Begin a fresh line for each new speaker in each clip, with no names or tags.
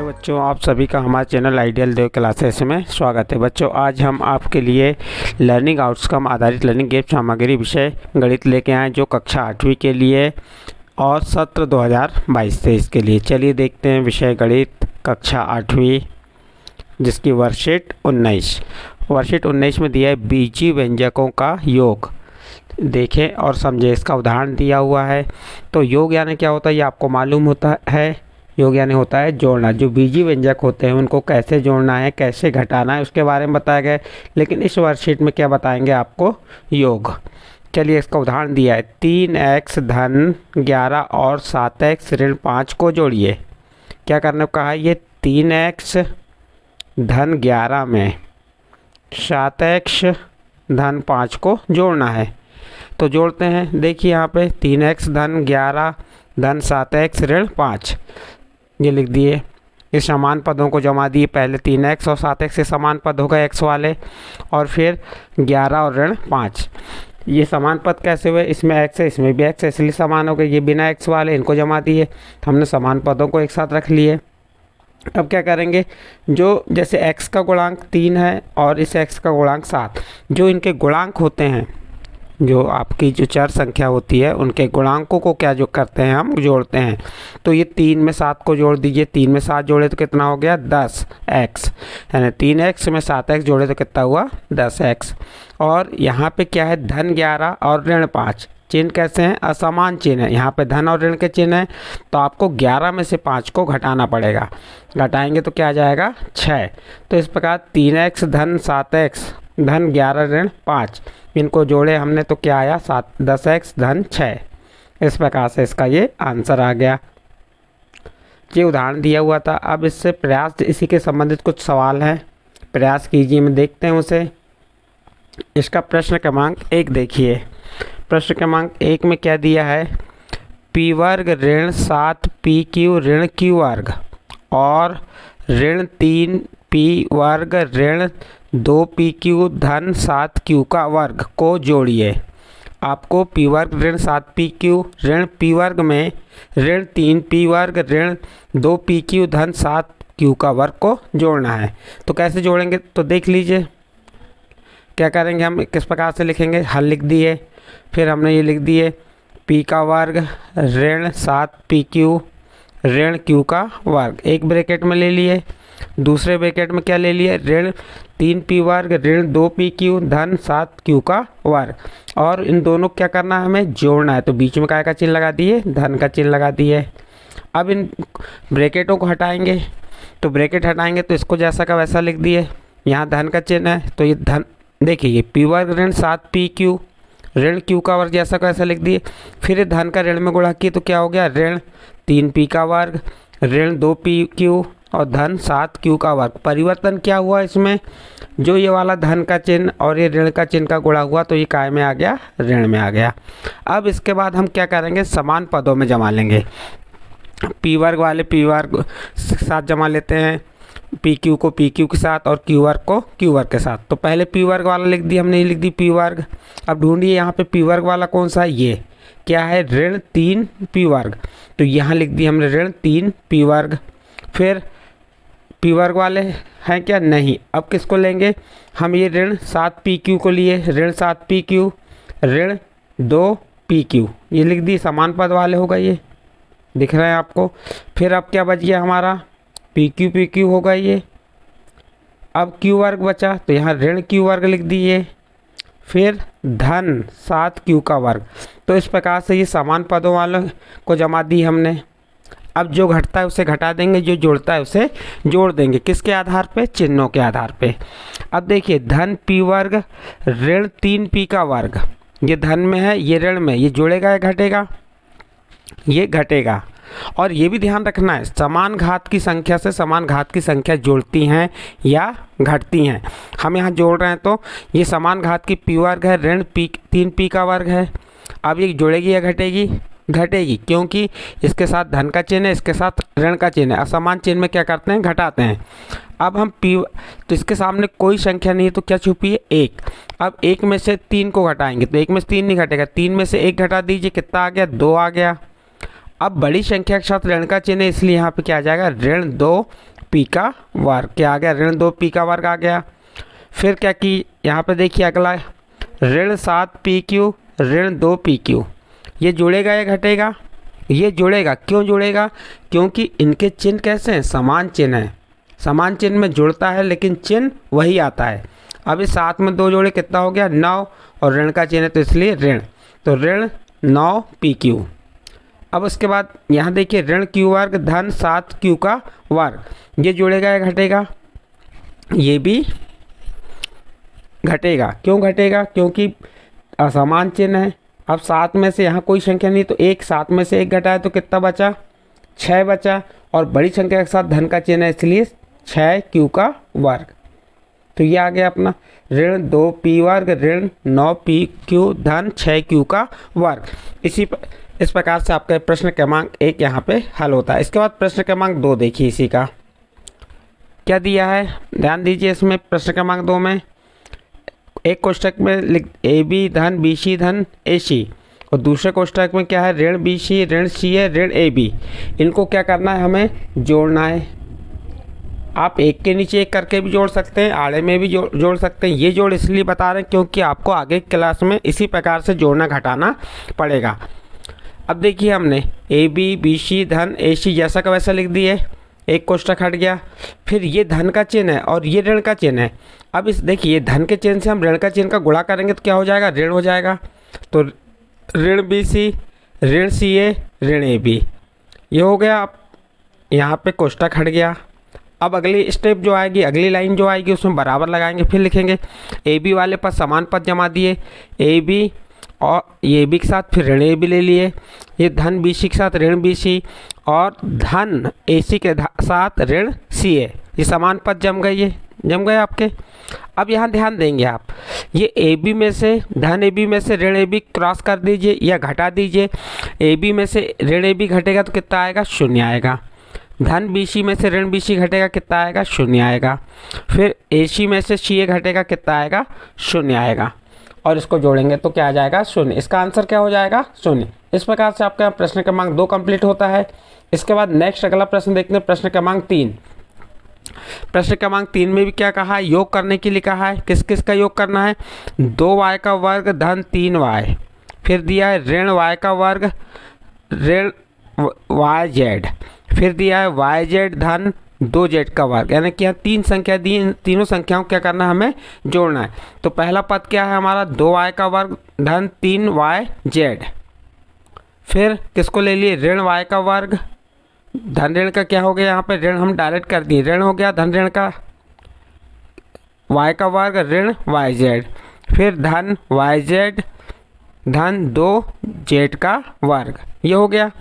Hello बच्चों, आप सभी का हमारे चैनल आइडियल देव क्लासेस में स्वागत है। बच्चों, आज हम आपके लिए लर्निंग आउटकम आधारित लर्निंग गेम सामग्री विषय गणित लेके आए जो कक्षा 8वीं के लिए और सत्र 2022-23 के लिए। चलिए देखते हैं विषय गणित कक्षा 8वीं जिसकी वर्कशीट 19 में दिया है बीजीय व्यंजकों का योग। देखें और समझें, इसका उदाहरण दिया हुआ है। तो योग यानी क्या होता है ये आपको मालूम होता है। योग यानी होता है जोड़ना। जो बीजीय व्यंजक होते हैं उनको कैसे जोड़ना है, कैसे घटाना है, उसके बारे में बताया गया है। लेकिन इस वर्कशीट में क्या बताएंगे आपको, योग। चलिए, इसका उदाहरण दिया है 3x धन 11 और 7x ऋण 5 को जोड़िए। क्या करने को कहा है, ये 3x धन 11 में 7x धन 5 को जोड़ना है। तो जोड़ते हैं। देखिए यहाँ पे 3x धन 11 धन 7x ऋण 5 ये लिख दिए। इस समान पदों को जमा दिए। पहले 3x और 7x से समान पद हो गए x वाले, और फिर 11 और ऋण 5। ये समान पद कैसे हुए, इसमें x है इसमें भी x है, इसलिए समान हो गए। ये बिना x वाले, इनको जमा दिए। हमने समान पदों को एक साथ रख लिए। अब क्या करेंगे, जो जैसे x का गुणांक 3 है और इस x का गुणांक 7, जो इनके गुणांक होते हैं, जो आपकी जो चर संख्या होती है उनके गुणांकों को क्या जो करते हैं हम जोड़ते हैं। तो ये 3 में 7 को जोड़ दीजिए। 3 में 7 जोड़े तो कितना हो गया, 10x। यानी 3x में 7x जोड़े तो कितना हुआ, 10x। और यहाँ पे क्या है, धन 11 और ऋण 5। चिन्ह कैसे हैं, असमान चिन्ह है। यहाँ पे धन और ऋण के चिन्ह हैं, तो आपको 11 में से 5 को घटाना पड़ेगा। घटाएंगे तो क्या आ जाएगा, 6। तो इस प्रकार 3x धन 7x धन 11 ऋण 5, इनको जोड़े हमने तो क्या आया, 10x धन 6। इस प्रकार से इसका ये आंसर आ गया। ये उदाहरण दिया हुआ था। अब इससे प्रयास, इसी के संबंधित कुछ सवाल हैं, प्रयास कीजिए। में देखते हैं उसे। इसका प्रश्न क्रमांक 1 देखिए। प्रश्न क्रमांक 1 में क्या दिया है, p वर्ग ऋण 7pq ऋण q वर्ग और ऋण 3p वर्ग ऋण 2pq धन 7q का वर्ग को जोड़िए। आपको p वर्ग ऋण 7pq ऋण p वर्ग में ऋण 3p वर्ग ऋण 2pq धन 7q का वर्ग को जोड़ना है। तो कैसे जोड़ेंगे, तो देख लीजिए। क्या करेंगे, हम किस प्रकार से लिखेंगे, हल लिख दिए। फिर हमने ये लिख दिए p का वर्ग ऋण 7pq ऋण q का वर्ग, एक ब्रैकेट में ले लिए। दूसरे ब्रैकेट में क्या ले लिए, ऋण 3p वर्ग ऋण 2pq धन 7q का वर्ग। और इन दोनों क्या करना है, हमें जोड़ना है। तो बीच में काय का चिन्ह लगा दिए, धन का चिन्ह लगा दिए। अब इन ब्रैकेटों को हटाएंगे। तो ब्रैकेट हटाएंगे तो इसको जैसा का वैसा लिख दिए। यहाँ धन का चिन्ह है तो ये धन, देखिए p वर्ग ऋण 7pq ऋण q का वर्ग जैसा का वैसा लिख दिए। फिर धन का ऋण में गुणा किए तो क्या हो गया, ऋण 3p का वर्ग ऋण 2pq और धन 7q का वर्ग। परिवर्तन क्या हुआ इसमें, जो ये वाला धन का चिन्ह और ये ऋण का चिन्ह का गुणा हुआ तो ये काय में आ गया, ऋण में आ गया। अब इसके बाद हम क्या करेंगे, समान पदों में जमा लेंगे। p वर्ग वाले p वर्ग के साथ जमा लेते हैं, pq को pq के साथ और q वर्ग को q वर्ग के साथ। तो पहले p वर्ग वाला लिख दी हमने, ये लिख दी p वर्ग। अब ढूंढिए यहाँ पे p वर्ग वाला कौन सा है, ये क्या है, ऋण 3p वर्ग। तो यहाँ लिख दी हमने ऋण 3p वर्ग। फिर p वर्ग वाले हैं क्या, नहीं। अब किसको लेंगे हम, ये ऋण 7pq को लिए, ऋण 7pq ऋण 2pq, ये लिख दी। समान पद वाले होगा, ये दिख रहा है आपको। फिर अब क्या बच गया हमारा, pq होगा ये। अब q वर्ग बचा तो यहाँ ऋण q वर्ग लिख दिए। फिर धन 7q का वर्ग। तो इस प्रकार से ये समान पदों वालों को जमा दी हमने। अब जो घटता है उसे घटा देंगे, जो जोड़ता है उसे जोड़ देंगे। किसके आधार पे, चिन्हों के आधार पे। अब देखिए धन p वर्ग ऋण 3p का वर्ग, ये धन में है ये ऋण में, ये जोड़ेगा या घटेगा, ये घटेगा। और ये भी ध्यान रखना है, समान घात की संख्या से समान घात की संख्या जोड़ती हैं या घटती हैं। हम यहाँ जोड़ रहे हैं तो ये समान घात की p वर्ग है ऋण 3p का वर्ग है। अब ये जोड़ेगी या घटेगी, घटेगी, क्योंकि इसके साथ धन का चिन्ह है, इसके साथ ऋण का चिन्ह है। असमान चिन्ह में क्या करते हैं, घटाते हैं। अब हम तो इसके सामने कोई संख्या नहीं है तो क्या छुपी है, 1। अब 1 में से 3 को घटाएंगे तो 1 में से 3 नहीं घटेगा, 3 में से 1 घटा दीजिए, कितना आ गया, 2 आ गया। अब बड़ी संख्या के साथ ऋण का चिन्ह है, इसलिए यहाँ पे क्या आ जाएगा, ऋण 2p का वर्ग। क्या आ गया, ऋण 2p का वर्ग आ गया। फिर क्या कि यहाँ पे देखिए अगला ऋण 7pq ऋण 2pq, ये जुड़ेगा या घटेगा, ये जुड़ेगा। क्यों जुड़ेगा, क्योंकि इनके चिन्ह कैसे हैं, समान चिन्ह है। समान चिन्ह में जुड़ता है लेकिन चिन्ह वही आता है। अब इस 7 में 2 जोड़े कितना हो गया, 9, और ऋण का चिन्ह है तो इसलिए ऋण, तो ऋण 9pq। अब उसके बाद यहाँ देखिए ऋण q वर्ग धन 7q का वर्ग, ये जुड़ेगा या घटेगा, ये भी घटेगा। क्यों घटेगा, क्योंकि असमान चिन्ह है। अब 7 में से यहाँ कोई संख्या नहीं तो 7 में से 1 घटाए तो कितना बचा, 6 बचा, और बड़ी संख्या के साथ धन का चिन्ह है इसलिए 6q का वर्ग। तो ये आ गया अपना ऋण 2p वर्ग ऋण 9pq धन 6q का वर्ग। इस प्रकार से आपका प्रश्न क्रमांक 1 यहाँ पे हल होता है। इसके बाद प्रश्न क्रमांक 2 देखिए, इसी का क्या दिया है, ध्यान दीजिए। इसमें प्रश्न क्रमांक 2 में एक कोष्टक में लिख AB धन BC धन AC, और दूसरे कोष्टक में क्या है, ऋण BC ऋण CA ऋण AB। इनको क्या करना है, हमें जोड़ना है। आप एक के नीचे एक करके भी जोड़ सकते हैं, आड़े में भी जोड़ सकते हैं। ये जोड़ इसलिए बता रहे हैं क्योंकि आपको आगे क्लास में इसी प्रकार से जोड़ना घटाना पड़ेगा। अब देखिए हमने AB BC धन AC जैसा का वैसा लिख दिए, एक कोष्टक हट गया। फिर ये धन का चिन्ह है और ये ऋण का चिन्ह है। अब इस देखिए धन के चिन्ह से हम ऋण का चिन्ह का गुणा करेंगे तो क्या हो जाएगा, ऋण हो जाएगा। तो ऋण BC ऋण CA ऋण AB, ये हो गया। अब यहाँ पे कोष्टक हट गया। अब अगली स्टेप जो आएगी, अगली लाइन जो आएगी उसमें बराबर लगाएंगे, फिर लिखेंगे AB वाले पद समान पद जमा दिए, AB और ये AB के साथ फिर ऋण AB ले लिए, ये धन BC के साथ ऋण BC और धन AC के साथ ऋण CA, ये समान पद जम गए आपके। अब यहाँ ध्यान देंगे आप, ये AB में से धन AB में से ऋण AB क्रॉस कर दीजिए या घटा दीजिए। AB में से ऋण AB घटेगा तो कितना आएगा, 0 आएगा। धन BC में से ऋण BC घटेगा, कितना आएगा, 0 आएगा। फिर AC में से CA घटेगा, कितना आएगा, 0 आएगा। और इसको जोड़ेंगे तो क्या आ जाएगा, 0। इसका आंसर क्या हो जाएगा, 0। इस प्रकार से आपका प्रश्न क्रमांक 2 कंप्लीट होता है। इसके बाद नेक्स्ट अगला प्रश्न देखते हैं, प्रश्न क्रमांक 3। प्रश्न क्रमांक 3 में भी क्या कहा है, योग करने के लिए कहा है। किस किस का योग करना है, 2y का वर्ग धन 3y, फिर दिया है ऋण y का वर्ग ऋण yz, फिर दिया है yz धन 2z का वर्ग। यानी कि यहाँ 3 संख्या दी, इन तीनों संख्याओं को क्या करना है, हमें जोड़ना है। तो पहला पद क्या है हमारा, 2y का वर्ग धन 3yz, फिर किसको ले लिए, ऋण y का वर्ग, धन ऋण का क्या हो गया, यहाँ पे ऋण हम डायरेक्ट कर दिए, ऋण हो गया धन ऋण का y का वर्ग ऋण yz, फिर धन yz धन 2z का वर्ग, ये हो गया।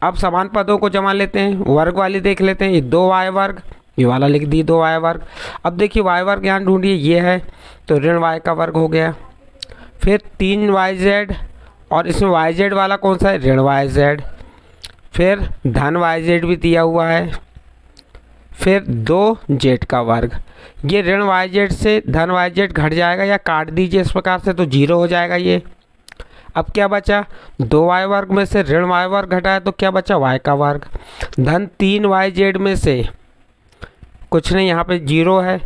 अब समान पदों को जमा लेते हैं, वर्ग वाली देख लेते हैं। ये 2y वर्ग, ये वाला लिख दी 2y वर्ग। अब देखिए y वर्ग यहाँ ढूंढिए, ये है तो ऋण y का वर्ग हो गया। फिर 3yz और इसमें yz वाला कौन सा है, ऋण yz, फिर धन yz भी दिया हुआ है, फिर 2z का वर्ग। ये ऋण yz से धन yz घट जाएगा या काट दीजिए इस प्रकार से तो 0 हो जाएगा ये। अब क्या बचा, 2y वर्ग में से ऋण y वर्ग घटाया तो क्या बचा, y का वर्ग, धन 3yz में से कुछ नहीं, यहाँ पे 0 है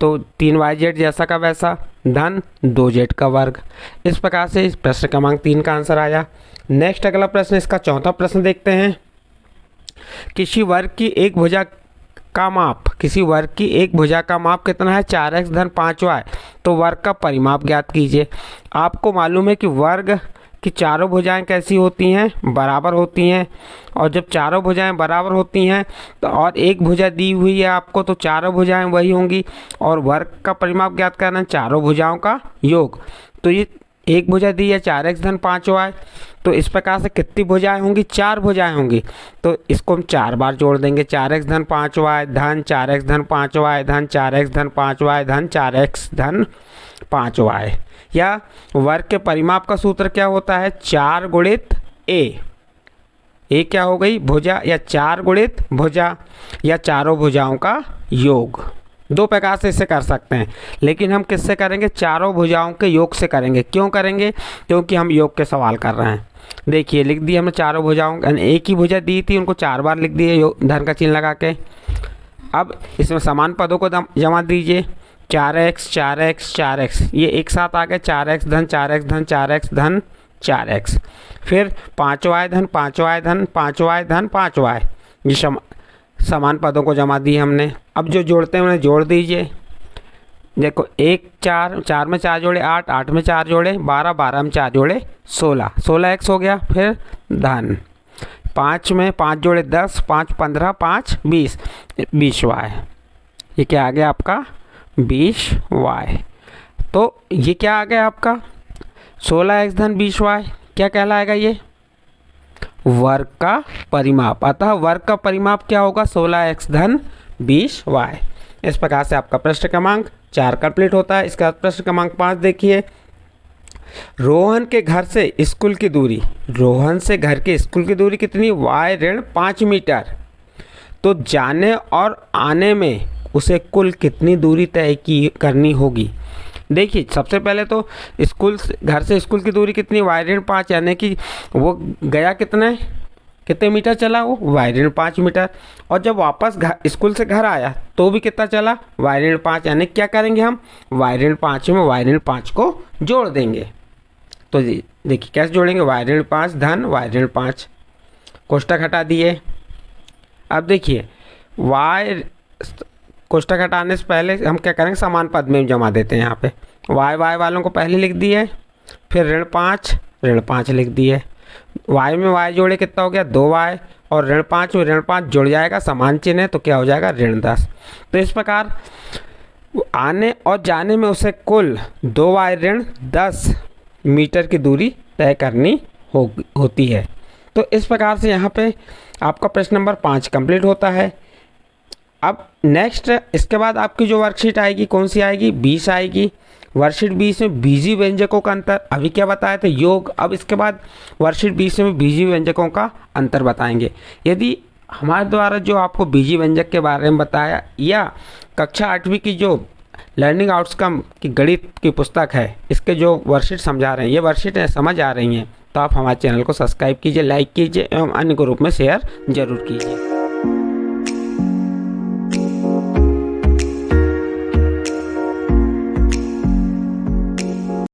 तो 3yz जैसा का वैसा, धन 2z का वर्ग। इस प्रकार से इस प्रश्न क्रमांक 3 का आंसर आया। नेक्स्ट अगला प्रश्न, इसका चौथा प्रश्न देखते हैं। किसी वर्ग की एक भुजा का माप, किसी वर्ग की एक भुजा का माप कितना है, 4x धन 5y, तो वर्ग का परिमाप ज्ञात कीजिए। आपको मालूम है कि वर्ग की चारों भुजाएं कैसी होती हैं, बराबर होती हैं, और जब चारों भुजाएं बराबर होती हैं तो और एक भुजा दी हुई है आपको तो चारों भुजाएं वही होंगी, और वर्ग का परिमाप ज्ञात करना है चारों भुजाओं का योग। तो ये एक भुजा दी है 4x धन 5y, तो इस प्रकार से कितनी भुजाएं होंगी, 4 भुजाएं होंगी। तो इसको हम 4 बार जोड़ देंगे, 4x धन 5y धन 4x धन 5y धन 4x धन 5y धन 4x धन 5y। या वर्ग के परिमाप का सूत्र क्या होता है, 4 गुणित ए क्या हो गई, भुजा, या 4 गुणित भुजा, या चारों भुजाओं का योग। 2 प्रकार से इसे कर सकते हैं, लेकिन हम किससे करेंगे, चारों भुजाओं के योग से करेंगे। क्यों करेंगे, क्योंकि हम योग के सवाल कर रहे हैं। देखिए लिख दिए हमने चारों भुजाओं, एक ही भुजा दी थी उनको 4 बार लिख दिए धन का चिन्ह लगा के। अब इसमें समान पदों को जमा दीजिए, 4x 4x 4x, ये एक साथ आ गए 4x धन 4x धन 4x धन 4x। फिर 5y धन 5y धन 5y धन 5y, ये समान पदों को जमा दिए हमने। अब जो जोड़ते हैं उन्हें जोड़ दीजिए। देखो 1 4, 4 में 4 जोड़े 8, 8 में 4 जोड़े 12, 12 में 4 जोड़े 16, 16x हो गया। फिर धन 5 में 5 जोड़े 10, 5 15, 5 20, 20y। ये क्या आ गया आपका 20y। तो ये क्या आ गया आपका 16x धन 20y, क्या कहलाएगा ये वर्ग का परिमाप। अतः वर्ग का परिमाप क्या होगा 16x धन 20y। इस प्रकार से आपका प्रश्न क्रमांक 4 कंप्लीट होता है। इसके बाद प्रश्न क्रमांक 5 देखिए, रोहन के घर से स्कूल की दूरी, रोहन से घर के स्कूल की दूरी कितनी y ऋण 5 मीटर। तो जाने और आने में उसे कुल कितनी दूरी तय करनी होगी। देखिए सबसे पहले तो घर से स्कूल की दूरी कितनी y ऋण 5, यानी कि वो गया कितने मीटर चला वो y ऋण 5 मीटर। और जब वापस स्कूल से घर आया तो भी कितना चला y ऋण 5, यानी क्या करेंगे हम y ऋण 5 में y ऋण 5 को जोड़ देंगे। तो देखिए कैसे जोड़ेंगे, y ऋण 5 धन y ऋण 5, कोष्ठक हटा दिए। अब देखिए y कोष्ठक हटाने से पहले हम क्या करेंगे समान पद में जमा देते हैं। यहाँ पे y वालों को पहले लिख दिए, फिर ऋण 5 लिख दिए। y में y जोड़े कितना हो गया 2y, और ऋण 5 में ऋण 5 जुड़ जाएगा, समान चिन्ह है तो क्या हो जाएगा ऋण 10। तो इस प्रकार आने और जाने में उसे कुल 2y ऋण 10 मीटर की दूरी तय करनी होती है। तो इस प्रकार से यहाँ पे आपका प्रश्न नंबर 5 कंप्लीट होता है। अब नेक्स्ट इसके बाद आपकी जो वर्कशीट आएगी कौन सी आएगी 20 आएगी। वर्कशीट 20 में बीजी व्यंजकों का अंतर, अभी क्या बताया था योग। अब इसके बाद वर्कशीट 20 में बीजी व्यंजकों का अंतर बताएंगे। यदि हमारे द्वारा जो आपको बीजी व्यंजक के बारे में बताया या कक्षा 8वीं की जो लर्निंग आउटकम की गणित की पुस्तक है इसके जो वर्कशीट समझा रहे हैं, ये वर्कशीट समझ आ रही हैं, तो आप हमारे चैनल को सब्सक्राइब कीजिए, लाइक कीजिए एवं अन्य ग्रुप में शेयर जरूर कीजिए।